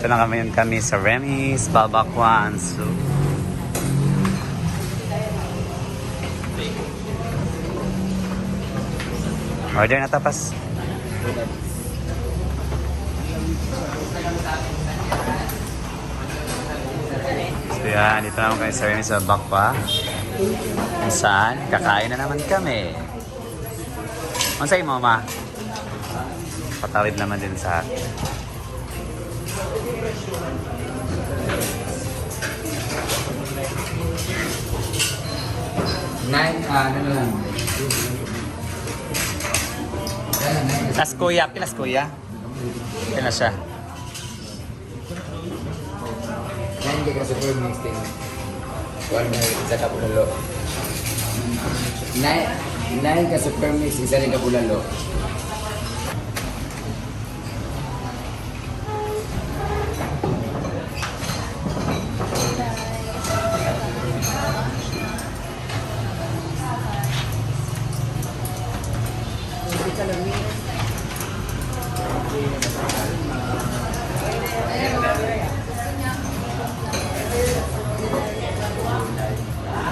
Dito na kami sa Remy's Babakwan. So, order na tapas. So yan, dito naman kami sa Remy's Babakwan. Kung saan, kakain na naman kami. Ano sa'yo, mama? Patawid naman din sa akin. Ano lang? Pilas kuya. Pila siya. 9 ka super mixing. 1 na isa ka bulalo. 9 ka super mix, isa rin ka bulalo.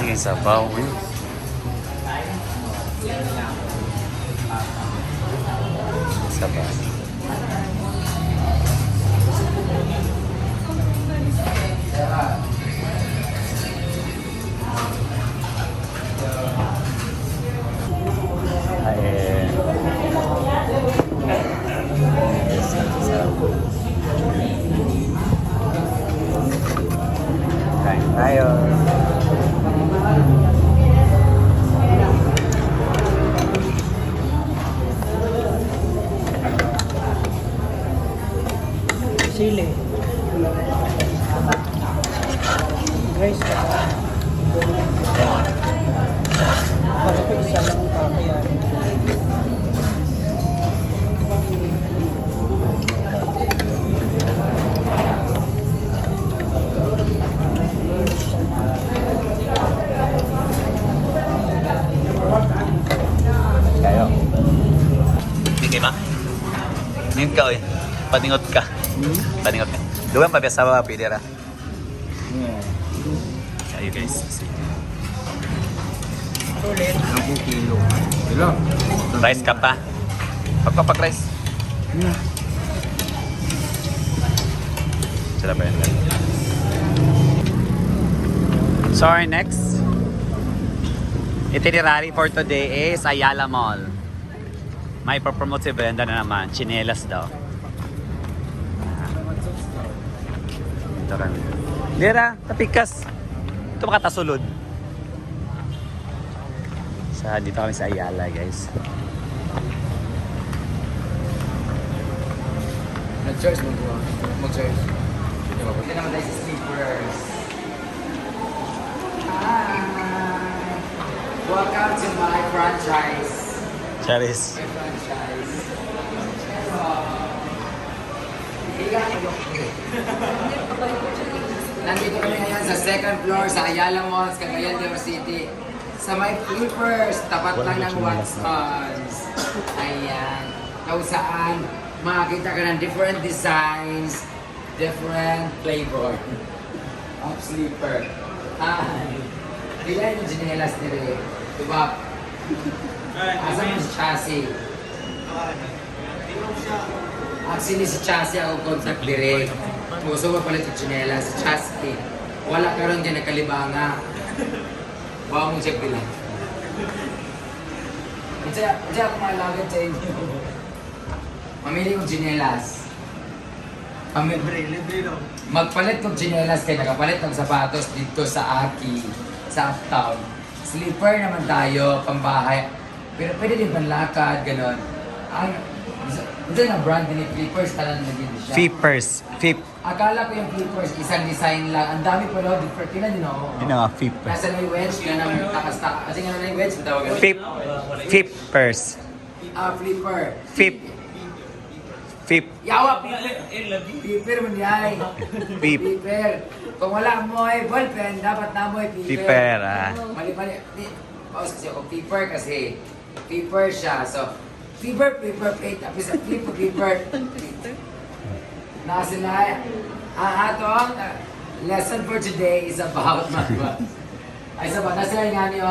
Ini sabaw. Sabaw. Kain tayo. Sili. Guys, bakit ko isa lang ang kakayanin? Kayo. Bigay ba? Ningot ka, oy. Paningot ka. Paningot ka. Dugan pa biasa ba pili ra? Ayo guys. Ulit. 10 kilo. Kilo? Rice ka pa. Pagpapak rice. Sila ba yan? So our next itinerary for today is Ayala Mall. May promote si Brenda na naman. Chinelas daw. Ito kami. Lira, tapikas. Ito makatasulod. Dito kami sa Ayala, guys. Nag-choice mo po. Mag-choice. Ito naman tayo sa sleepers. Hi! Welcome to my franchise. Charis. My franchise. Nandito kami ngayon sa second floor sa Ayala Malls, Cagayan de Oro City. Sa may Flippers, tapat lang ng Watsons. Ayan. Kung saan makakita ka ng different designs, different flavor of sleeper. Hi! Bigay yung ginelas nila. Diba? Asa mo si Chassis? Actually, si Chassis ako contact direct. Gusto mo pala yung chinelas. Si Chassis. Wala ka rin dyan nakalibanga. Huwag mong check bilang. Hindi ako malagad sa inyo. Mamili kong chinelas. Magpalit kong chinelas kayo. Nakapalit ng sapatos dito sa Aki. Sa Uptown. Sleeper naman tayo, pambahay. Pero pwede din panlakad, gano'n. Ito na brand ni Flippers, talan na din siya. Flippers. Akala ko yung Flippers, isang design lang. Ang dami pa daw, different. Tingnan nyo, no? Yun nga, Flippers. Nasa may wedge, ka nang takas-takas. Kasi nga na yung wedge, tawag yan. Flippers. Flipper. Flip. Yawa, Flipper man yan. Flip. Flipper. Kung wala mo ay ballpen, dapat na mo ay Flipper. Flipper, ah. Mali. Paus kasi ako, Flipper kasi. Flipper siya. So, Flipper, plate. Tapos Flipper. Na sila, ang atong lesson for today is about magba. Ay sa ba, nasa nga niyo,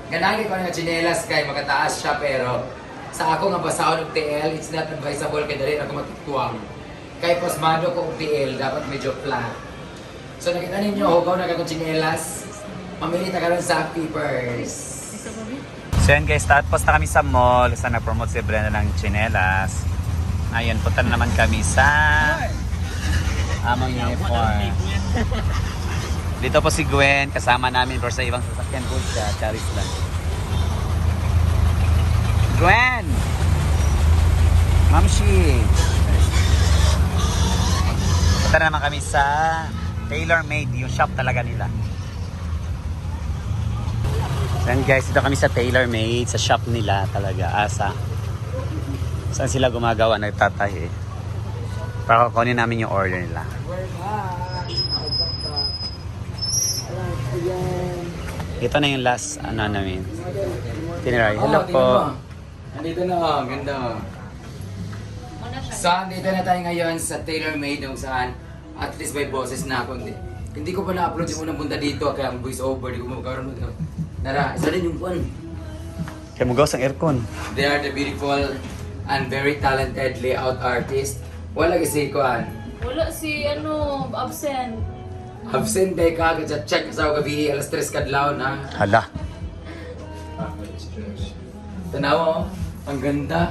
ganagi ko nga chinelas kay makataas siya pero sa ako nga basahon og TL, it's not advisable kay dali ako matutuwang. Kay pasmado ko og TL, dapat medyo flat. So nakita ninyo, hugaw na kagong chinelas, mamili ta karon sa Peepers. So yan guys, tapos na kami sa mall. Sa na-promote si Brenda ng chinelas. Ayun, punta na naman kami sa amang uniform. Dito po si Gwen, kasama namin pero sa ibang sasakyan po siya. Charis lang. Gwen! Mamshi! Punta na naman kami sa tailor-made, yung shop talaga nila. Yan guys, dito kami sa tailor-made, sa shop nila talaga, asa. Saan sila gumagawa, nagtatahi. Para kukunin namin yung order nila. Ito na yung last, ano namin. Itinerary. Hello po. Nandito na, ganda. So, andito na tayo ngayon sa tailor-made kung saan at least may boses na ako. Hindi ko pa na-upload yung unang punta dito kaya ang voice over, di ko magkaroon mo. Nara, isa rin yung one. Kaya mo gawas ang aircon. They are the beautiful and very talented layout artist. Wala kasi kuan. Wala si absent. Absent day ka, kasi check sa gabi, alas 3 kadlaw na. Hala. Tanawa, ang ganda.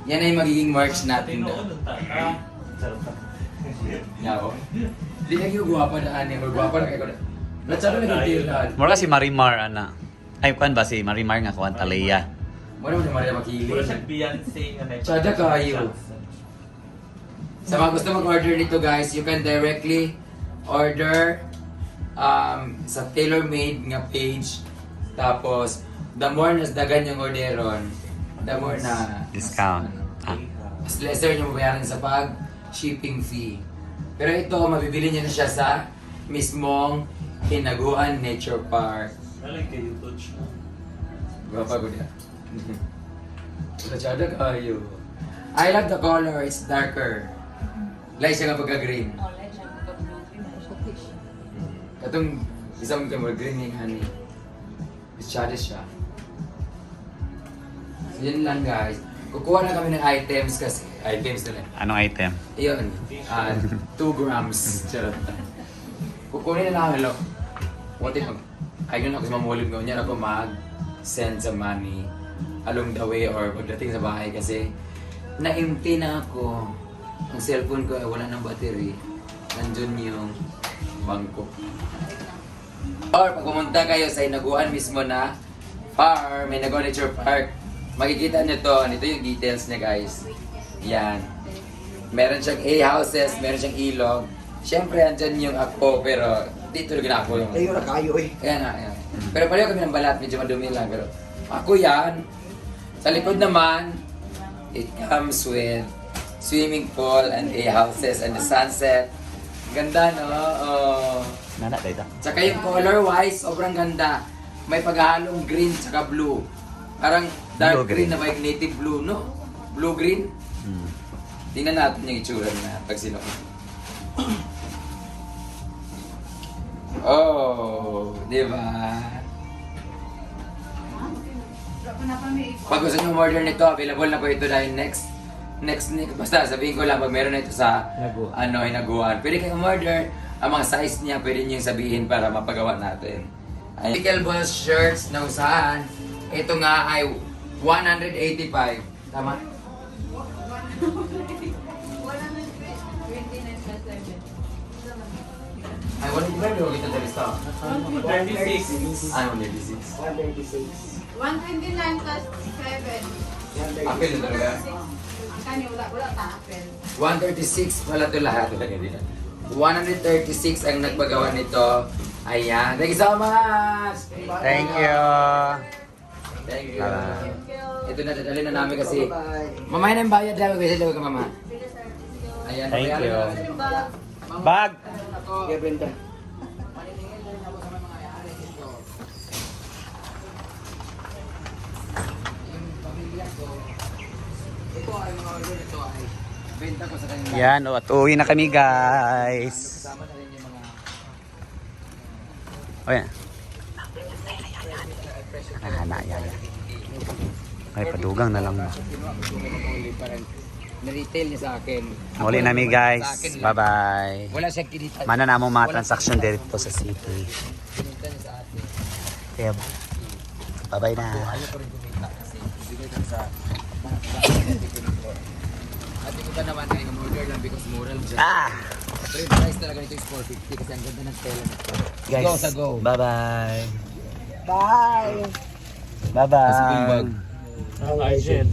Yan ay magiging merch natin doon. Yaw. Di na yung guwapa na ani, or guwapa na kayo. Natsara na yung tilan. Mura si Marimar, ana. Ay, kuan ba si Marimar nga kuan Talaya. Mura mo na Maria makili. Puro siya Beyonce nga na. Tsada kayo. Sa mga gusto mag-order nito guys, you can directly order sa tailor-made nga page. Tapos, the more nas dagan yung orderon, the more na Discount. mas lesser yung mabayaran sa pag-shipping fee. Pero ito, mabibili niyo na siya sa mismong Hinaguan Nature Park. Nalang kayo touch na. Guwapa ko niya. Tsada kayo. I love the color, it's darker. Like siya nga pagka-green. Katong isang kamar green yung honey. Masyado siya. So yun lang guys. Kukuha na kami ng items kasi. Items na lang. Anong item? Iyon. 2 grams. Charot. Kukunin na namin lo. Wanted mag... Ayun ako sa mamulib ko. Niyan ako mag-send sa money along the way or pagdating sa bahay kasi na-empty na ako. Ang cellphone ko ay wala ng battery. Nandun yung bangko. Or pag pumunta kayo sa Hinaguan mismo na farm, may Hinaguan Nature Park, makikita nyo to. Ito yung details niya guys. Yan. Meron siyang A-houses, meron siyang ilog. Siyempre, andyan yung ako, pero dito na ako yung... Tayo na kayo eh. Ayan na, ayan. Pero pareho kami ng balat, medyo madumi lang. Pero ako yan. Sa likod naman, it comes with swimming pool and A-houses and the sunset. Ganda, no? Oh. Nana, dito. Tsaka yung color-wise, sobrang ganda. May paghahalong green tsaka blue. Parang dark green Blue-green. na may native blue, no? Blue-green. Hmm. Tingnan natin yung itsura na pag sino. Oh, di ba? Pag gusto nyo order nito, available na po ito dahil next, basta sabihin ko lang pag meron na ito sa Hinaguan. Pwede kayong order, ang mga size niya pwede nyo sabihin para mapagawa natin. Pickleball shirts na usahan, ito nga ay 185. Tama? 129.7. Ay, 185 o kita sa lista? 36. Ay, 186. 126. 129 plus 7. Apel na talaga? Ang kanya wala ta apel. 136 pala ito lahat. 136 ang nagpagawa nito. Ayan. Thank you so much! Thank you. Thank you. Bye. Ito na, dadali na namin kasi mamaya na yung bayad namin. Kasi ka mama. Ayan. Thank bayaran you. na namin. Bag! Kaya Brenda. Yung pamilya ko, ito ay mga order nito ay benta ko sa kanila. Yan, at uwi na kami guys. Kasama na rin yung mga O yan. Yan. Ay, padugang na lang. kinuha ko yung mga parang na-retail niya sa akin. Muli Ako, nami sa guys. akin lang. Bye-bye. Wala siyang kinita. Mana na mo mga transaksyon dito sa city. Kinita niya sa atin. Kaya, bye-bye na. Ayaw ko rin kumita kasi bigay ko sa at yung iba naman ay umorder lang because mura lang siya. Ah! Pero yung price talaga nito is 450 kasi ang ganda ng tela nito. Guys, Go sa go. bye-bye. Bye! Bye-bye. Kasi kung bag. Ang Argent.